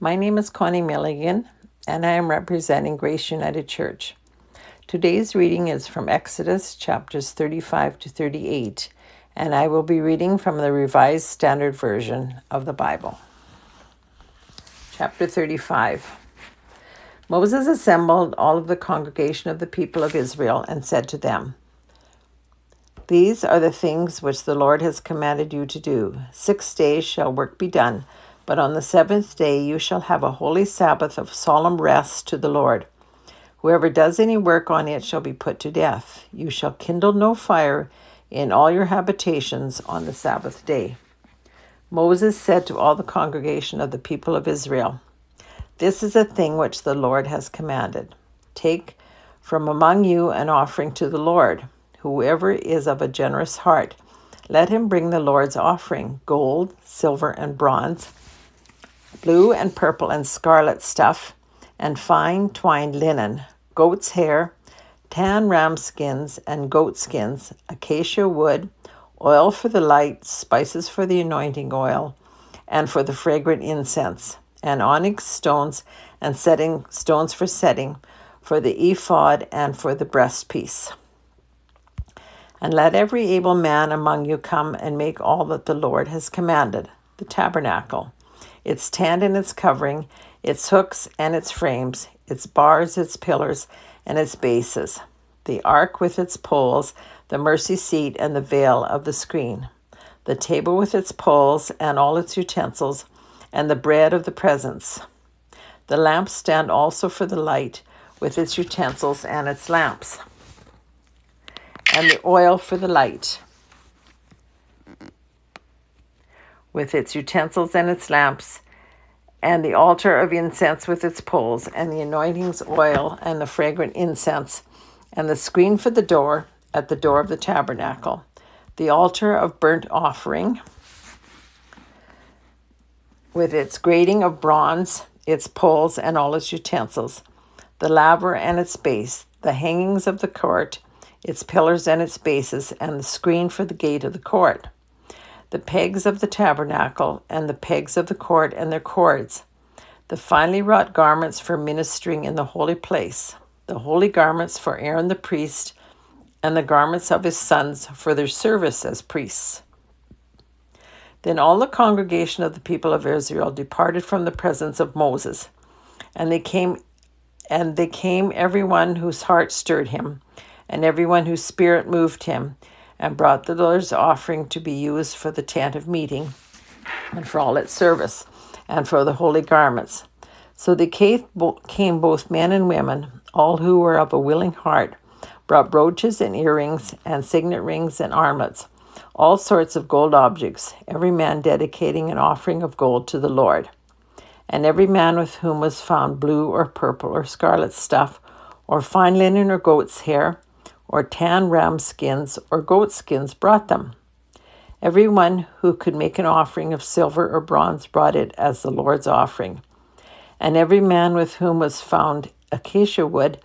My name is Connie Milligan, and I am representing Grace United Church. Today's reading is from Exodus chapters 35 to 38, and I will be reading from the Revised Standard Version of the Bible. Chapter 35. Moses assembled all of the congregation of the people of Israel and said to them, "These are the things which the Lord has commanded you to do. 6 days shall work be done, but on the seventh day you shall have a holy Sabbath of solemn rest to the Lord. Whoever does any work on it shall be put to death. You shall kindle no fire in all your habitations on the Sabbath day." Moses said to all the congregation of the people of Israel, "This is a thing which the Lord has commanded. Take from among you an offering to the Lord. Whoever is of a generous heart, let him bring the Lord's offering, gold, silver, and bronze, blue and purple and scarlet stuff, and fine twined linen, goat's hair, tan ram skins and goat skins, acacia wood, oil for the light, spices for the anointing oil, and for the fragrant incense, and onyx stones and setting stones for setting, for the ephod and for the breastpiece. And let every able man among you come and make all that the Lord has commanded: the tabernacle, its tent and its covering, its hooks and its frames, its bars, its pillars, and its bases, the ark with its poles, the mercy seat, and the veil of the screen, the table with its poles and all its utensils, and the bread of the presence, the lampstand also for the light, with its utensils and its lamps, and the oil for the light, with its utensils and its lamps, and the altar of incense with its poles, and the anointings oil and the fragrant incense, and the screen for the door at the door of the tabernacle, the altar of burnt offering with its grating of bronze, its poles and all its utensils, the laver and its base, the hangings of the court, its pillars and its bases, and the screen for the gate of the court, the pegs of the tabernacle, and the pegs of the court and their cords, the finely wrought garments for ministering in the holy place, the holy garments for Aaron the priest, and the garments of his sons for their service as priests. Then all the congregation of the people of Israel departed from the presence of Moses, and they came everyone whose heart stirred him, and everyone whose spirit moved him, and brought the Lord's offering to be used for the tent of meeting, and for all its service, and for the holy garments. So they came both men and women, all who were of a willing heart, brought brooches and earrings, and signet rings and armlets, all sorts of gold objects, every man dedicating an offering of gold to the Lord. And every man with whom was found blue or purple or scarlet stuff, or fine linen or goat's hair, or tan ram skins or goat skins brought them. Everyone who could make an offering of silver or bronze brought it as the Lord's offering. And every man with whom was found acacia wood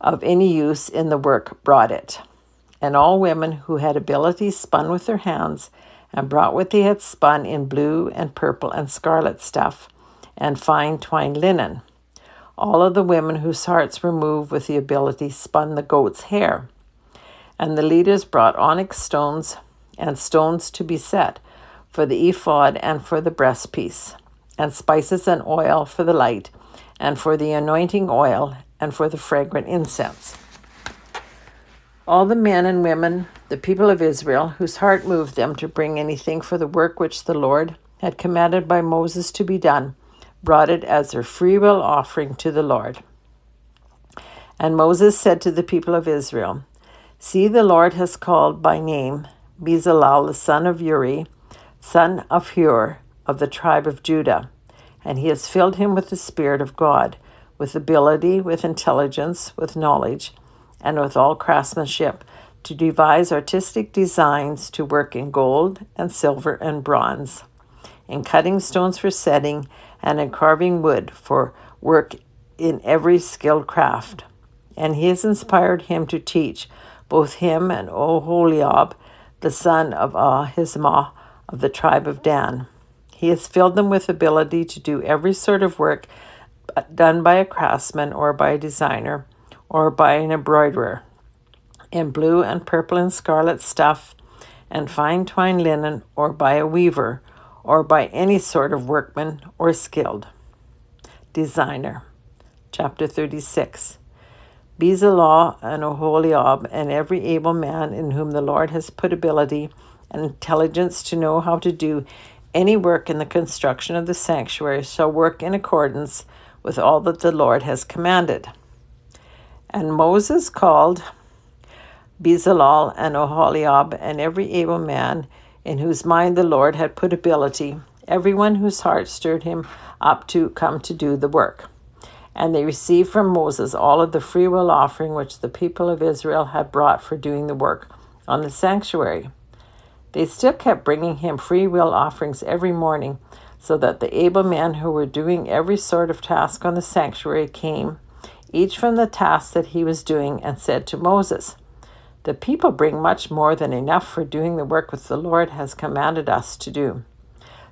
of any use in the work brought it. And all women who had ability spun with their hands, and brought what they had spun in blue and purple and scarlet stuff, and fine twined linen. All of the women whose hearts were moved with the ability spun the goat's hair. And the leaders brought onyx stones and stones to be set for the ephod and for the breastpiece, and spices and oil for the light, and for the anointing oil, and for the fragrant incense. All the men and women, the people of Israel, whose heart moved them to bring anything for the work which the Lord had commanded by Moses to be done, brought it as their freewill offering to the Lord. And Moses said to the people of Israel, "See, the Lord has called by name Bezalel the son of Uri, son of Hur, of the tribe of Judah, and he has filled him with the Spirit of God, with ability, with intelligence, with knowledge, and with all craftsmanship, to devise artistic designs, to work in gold and silver and bronze, in cutting stones for setting, and in carving wood for work in every skilled craft. And he has inspired him to teach both him and Oholiab, the son of Ahisamach of the tribe of Dan. He has filled them with ability to do every sort of work done by a craftsman or by a designer or by an embroiderer, in blue and purple and scarlet stuff and fine twined linen, or by a weaver, or by any sort of workman or skilled designer. Chapter 36. Bezalel and Oholiab and every able man in whom the Lord has put ability and intelligence to know how to do any work in the construction of the sanctuary shall work in accordance with all that the Lord has commanded. And Moses called Bezalel and Oholiab and every able man in whose mind the Lord had put ability, everyone whose heart stirred him up to come to do the work. And they received from Moses all of the freewill offering which the people of Israel had brought for doing the work on the sanctuary. They still kept bringing him freewill offerings every morning, so that the able men who were doing every sort of task on the sanctuary came, each from the task that he was doing, and said to Moses, "The people bring much more than enough for doing the work which the Lord has commanded us to do."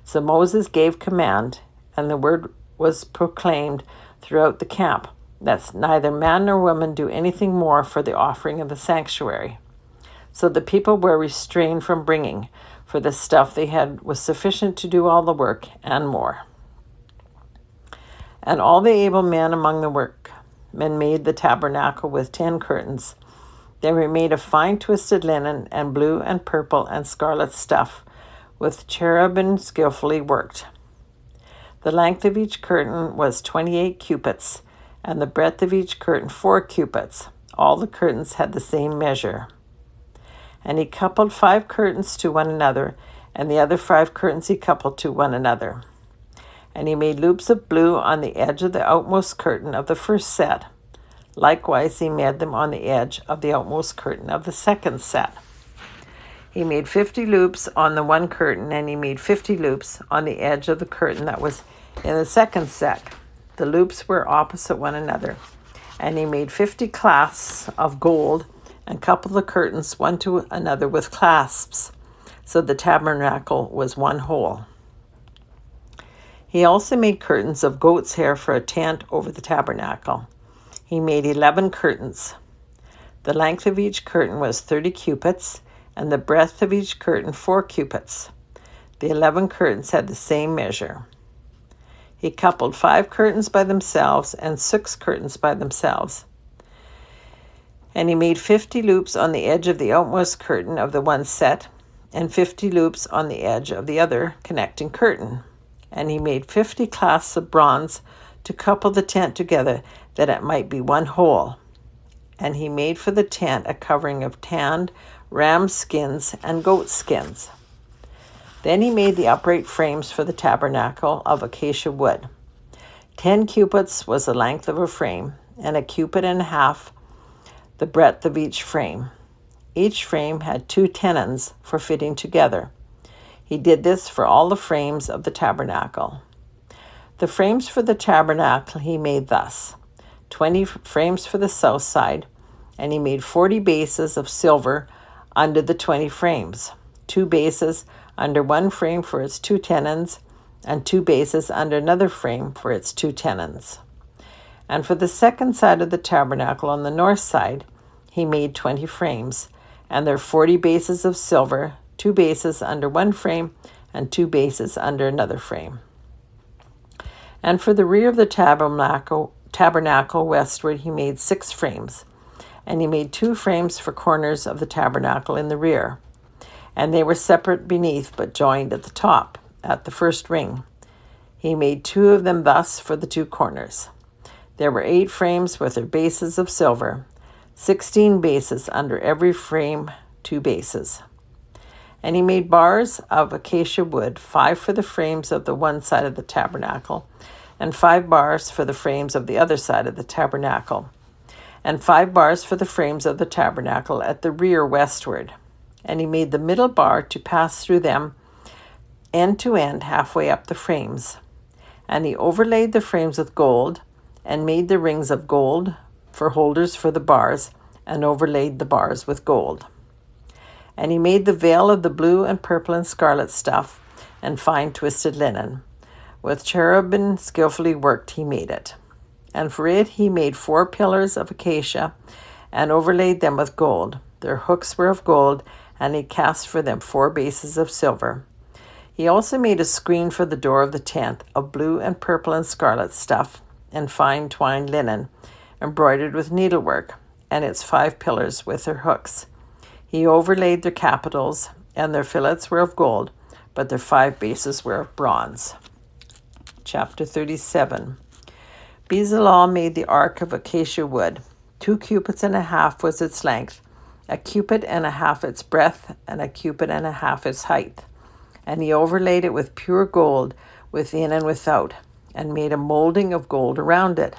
So Moses gave command, and the word was proclaimed throughout the camp, that neither man nor woman do anything more for the offering of the sanctuary. So the people were restrained from bringing, for the stuff they had was sufficient to do all the work and more. And all the able men among the workmen made the tabernacle with 10 curtains. They were made of fine twisted linen and blue and purple and scarlet stuff, with cherubim skillfully worked. The length of each curtain was 28 cubits, and the breadth of each curtain 4 cubits. All the curtains had the same measure. And he coupled 5 curtains to one another, and the other 5 curtains he coupled to one another. And he made loops of blue on the edge of the outmost curtain of the first set. Likewise he made them on the edge of the outmost curtain of the second set. He made 50 loops on the one curtain, and he made 50 loops on the edge of the curtain that was in the second set. The loops were opposite one another. And he made 50 clasps of gold, and coupled the curtains one to another with clasps, so the tabernacle was one whole. He also made curtains of goat's hair for a tent over the tabernacle. He made 11 curtains. The length of each curtain was 30 cubits, and the breadth of each curtain 4 cubits. The 11 curtains had the same measure. He coupled 5 curtains by themselves and 6 curtains by themselves. And he made 50 loops on the edge of the outmost curtain of the one set, and 50 loops on the edge of the other connecting curtain. And he made 50 clasps of bronze to couple the tent together, that it might be one whole. And he made for the tent a covering of tanned ram skins and goat skins. Then he made the upright frames for the tabernacle of acacia wood. 10 cubits was the length of a frame, and a cubit and a half the breadth of each frame. Each frame had 2 tenons for fitting together. He did this for all the frames of the tabernacle. The frames for the tabernacle he made thus: 20 frames for the south side, and he made 40 bases of silver under the 20 frames, 2 bases under one frame for its 2 tenons, and 2 bases under another frame for its 2 tenons. And for the second side of the tabernacle on the north side, he made 20 frames, and there 40 bases of silver, 2 bases under one frame, and 2 bases under another frame. And for the rear of the tabernacle westward, he made 6 frames, and he made 2 frames for corners of the tabernacle in the rear, and they were separate beneath, but joined at the top, at the first ring. He made 2 of them thus for the 2 corners. There were 8 frames with their bases of silver, 16 bases under every frame, 2 bases. And he made bars of acacia wood, 5 for the frames of the one side of the tabernacle, and 5 bars for the frames of the other side of the tabernacle, and 5 bars for the frames of the tabernacle at the rear westward. And he made the middle bar to pass through them end to end halfway up the frames. And he overlaid the frames with gold, and made the rings of gold for holders for the bars, and overlaid the bars with gold. And he made the veil of the blue and purple and scarlet stuff, and fine twisted linen. With cherubim skillfully worked he made it. And for it he made 4 pillars of acacia, and overlaid them with gold. Their hooks were of gold, and he cast for them 4 bases of silver. He also made a screen for the door of the tent, of blue and purple and scarlet stuff, and fine twined linen, embroidered with needlework, and its 5 pillars with their hooks. He overlaid their capitals, and their fillets were of gold, but their 5 bases were of bronze. Chapter 37. Bezalel made the ark of acacia wood. 2 cubits and a half was its length, a cubit and a half its breadth, and a cubit and a half its height. And he overlaid it with pure gold within and without, and made a molding of gold around it.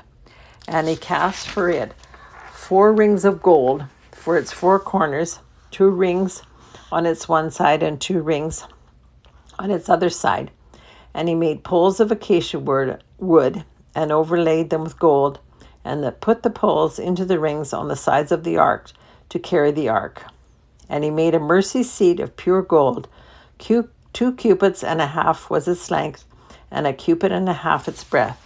And he cast for it 4 rings of gold for its 4 corners, 2 rings on its one side and 2 rings on its other side. And he made poles of acacia wood and overlaid them with gold, and put the poles into the rings on the sides of the ark to carry the ark. And he made a mercy seat of pure gold. 2 cubits and a half was its length, and a cubit and a half its breadth.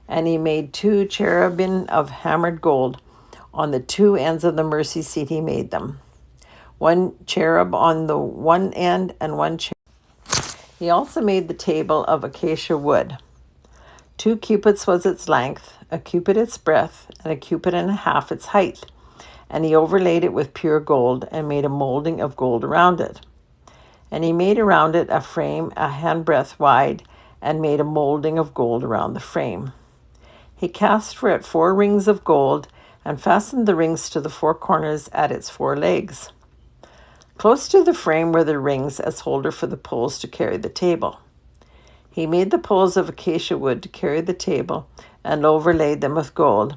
And he made 2 cherubim of hammered gold. On the 2 ends of the mercy seat he made them, 1 cherub on the one end and 1 cherub. He also made the table of acacia wood. 2 cubits was its length, a cubit its breadth, and a cubit and a half its height. And he overlaid it with pure gold, and made a molding of gold around it. And he made around it a frame a handbreadth wide, and made a molding of gold around the frame. He cast for it 4 rings of gold, and fastened the rings to the 4 corners at its 4 legs. Close to the frame were the rings as holder for the poles to carry the table. He made the poles of acacia wood to carry the table, and overlaid them with gold.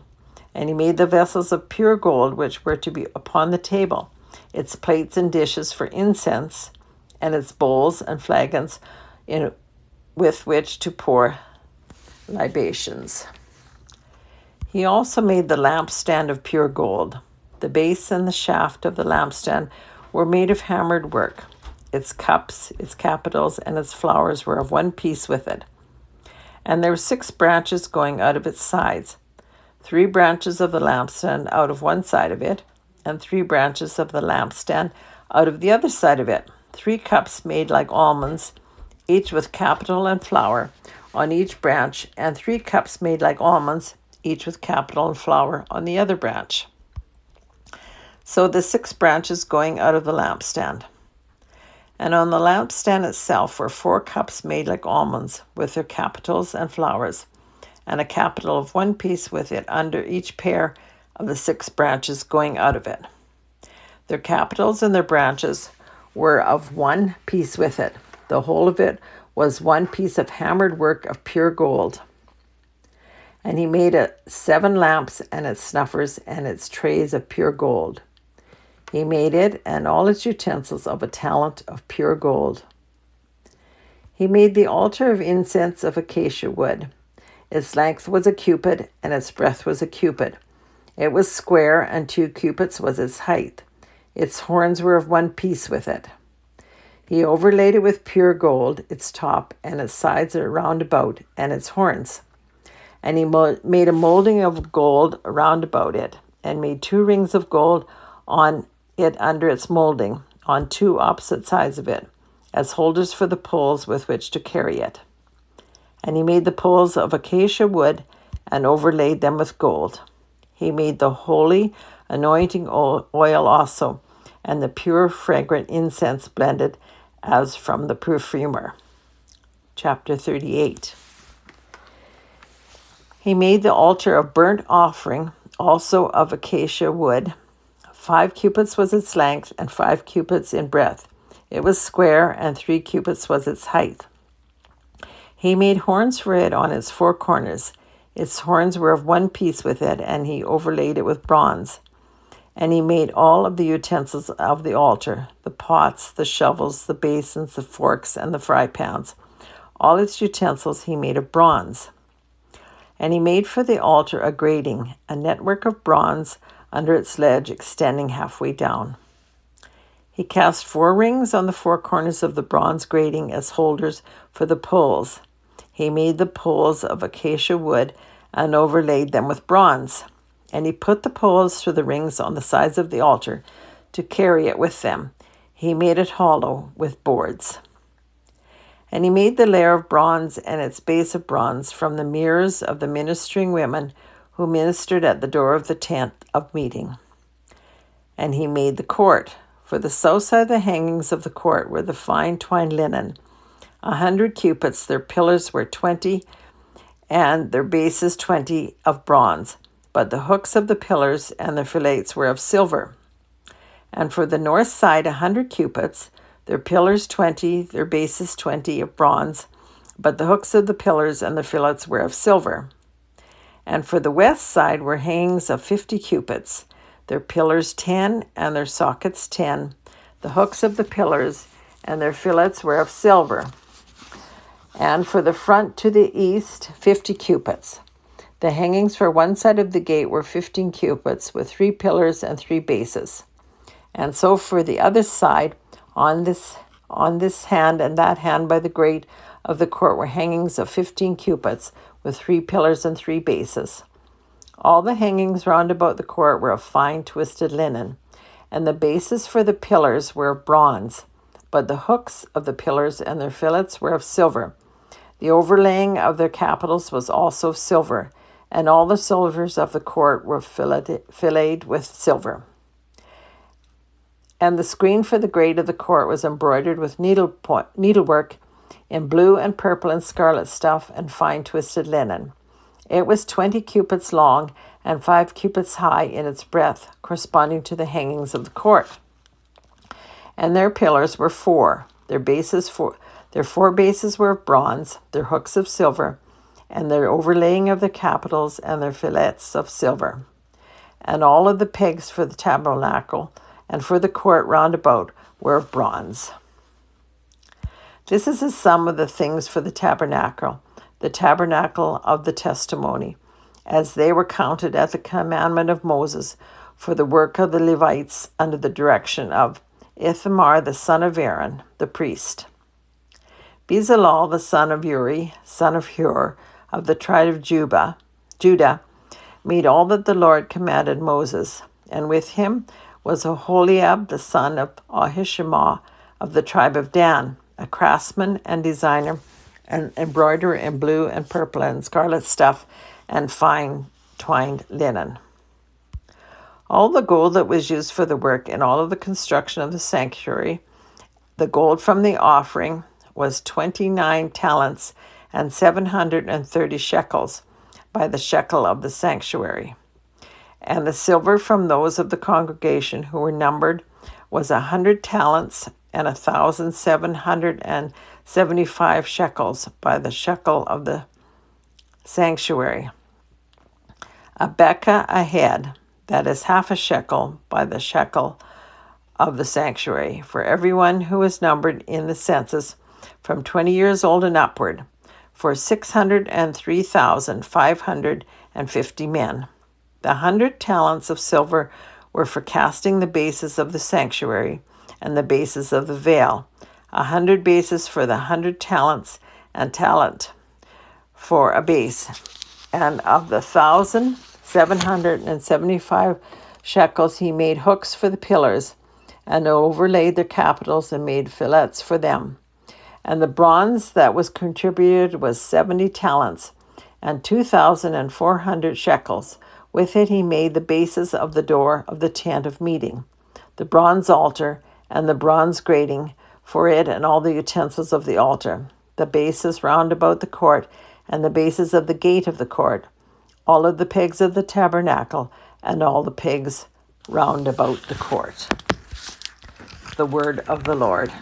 And he made the vessels of pure gold which were to be upon the table, its plates and dishes for incense, and its bowls and flagons with which to pour libations. He also made the lampstand of pure gold. The base and the shaft of the lampstand were made of hammered work. Its cups, its capitals, and its flowers were of one piece with it. And there were 6 branches going out of its sides, 3 branches of the lampstand out of one side of it, and 3 branches of the lampstand out of the other side of it. 3 cups made like almonds, each with capital and flower on each branch, and 3 cups made like almonds, each with capital and flower on the other branch. So the 6 branches going out of the lampstand. And on the lampstand itself were 4 cups made like almonds, with their capitals and flowers, and a capital of one piece with it under each pair of the 6 branches going out of it. Their capitals and their branches were of one piece with it. The whole of it was one piece of hammered work of pure gold. And he made 7 lamps and its snuffers and its trays of pure gold. He made it and all its utensils of a talent of pure gold. He made the altar of incense of acacia wood. Its length was a cubit, and its breadth was a cubit. It was square, and 2 cubits was its height. Its horns were of one piece with it. He overlaid it with pure gold, its top and its sides round about, and its horns. And he made a molding of gold round about it, and made 2 rings of gold on it under its molding, on 2 opposite sides of it, as holders for the poles with which to carry it. And he made the poles of acacia wood, and overlaid them with gold. He made the holy anointing oil also, and the pure fragrant incense blended as from the perfumer. Chapter 38. He made the altar of burnt offering, also of acacia wood. 5 cubits was its length, and 5 cubits in breadth. It was square, and 3 cubits was its height. He made horns for it on its 4 corners. Its horns were of one piece with it, and he overlaid it with bronze. And he made all of the utensils of the altar, the pots, the shovels, the basins, the forks, and the fry pans. All its utensils he made of bronze. And he made for the altar a grating, a network of bronze under its ledge extending halfway down. He cast 4 rings on the 4 corners of the bronze grating as holders for the poles. He made the poles of acacia wood and overlaid them with bronze. And he put the poles through the rings on the sides of the altar to carry it with them. He made it hollow with boards. And he made the layer of bronze and its base of bronze from the mirrors of the ministering women who ministered at the door of the tent of meeting. And he made the court. For the south side of the hangings of the court were the fine twined linen, 100 cubits. Their pillars were 20, and their bases 20 of bronze. But the hooks of the pillars and their fillets were of silver. And for the north side 100 cubits, their pillars 20, their bases 20 of bronze. But the hooks of the pillars and the fillets were of silver. And for the west side were hangings of 50 cubits, their pillars 10, and their sockets 10. The hooks of the pillars and their fillets were of silver. And for the front to the east, 50 cubits. The hangings for one side of the gate were 15 cubits, with 3 pillars and 3 bases. And so for the other side, on this hand and that hand by the grate of the court were hangings of 15 cubits, with 3 pillars and 3 bases. All the hangings round about the court were of fine twisted linen, and the bases for the pillars were of bronze, but the hooks of the pillars and their fillets were of silver. The overlaying of their capitals was also of silver, and all the silvers of the court were filleted with silver. And the screen for the grate of the court was embroidered with needlework in blue and purple and scarlet stuff and fine twisted linen. It was 20 cubits long and 5 cubits high in its breadth, corresponding to the hangings of the court. And their pillars were 4. Their 4 bases were of bronze, their hooks of silver, and their overlaying of the capitals and their fillets of silver. And all of the pegs for the tabernacle and for the court round about were of bronze. This is a sum of the things for the tabernacle of the testimony, as they were counted at the commandment of Moses for the work of the Levites under the direction of Ithamar the son of Aaron, the priest. Bezalel the son of Uri, son of Hur, of the tribe of Judah, made all that the Lord commanded Moses, and with him was Oholiab the son of Ahishama of the tribe of Dan, a craftsman and designer, and embroiderer in blue and purple and scarlet stuff and fine twined linen. All the gold that was used for the work and all of the construction of the sanctuary, the gold from the offering, was 29 talents and 730 shekels by the shekel of the sanctuary. And the silver from those of the congregation who were numbered was 100 talents and 1,775 shekels by the shekel of the sanctuary. A bekah a head, that is half a shekel, by the shekel of the sanctuary, for everyone who was numbered in the census from 20 years old and upward, for 603,550 men. The 100 talents of silver were for casting the bases of the sanctuary and the bases of the veil, 100 bases for the 100 talents, and talent for a base. And of the 1,775 shekels he made hooks for the pillars, and overlaid their capitals and made fillets for them. And the bronze that was contributed was 70 talents, and 2,400 shekels. With it he made the bases of the door of the tent of meeting, the bronze altar, and the bronze grating for it, and all the utensils of the altar, the bases round about the court, and the bases of the gate of the court, all of the pegs of the tabernacle, and all the pegs round about the court. The word of the Lord.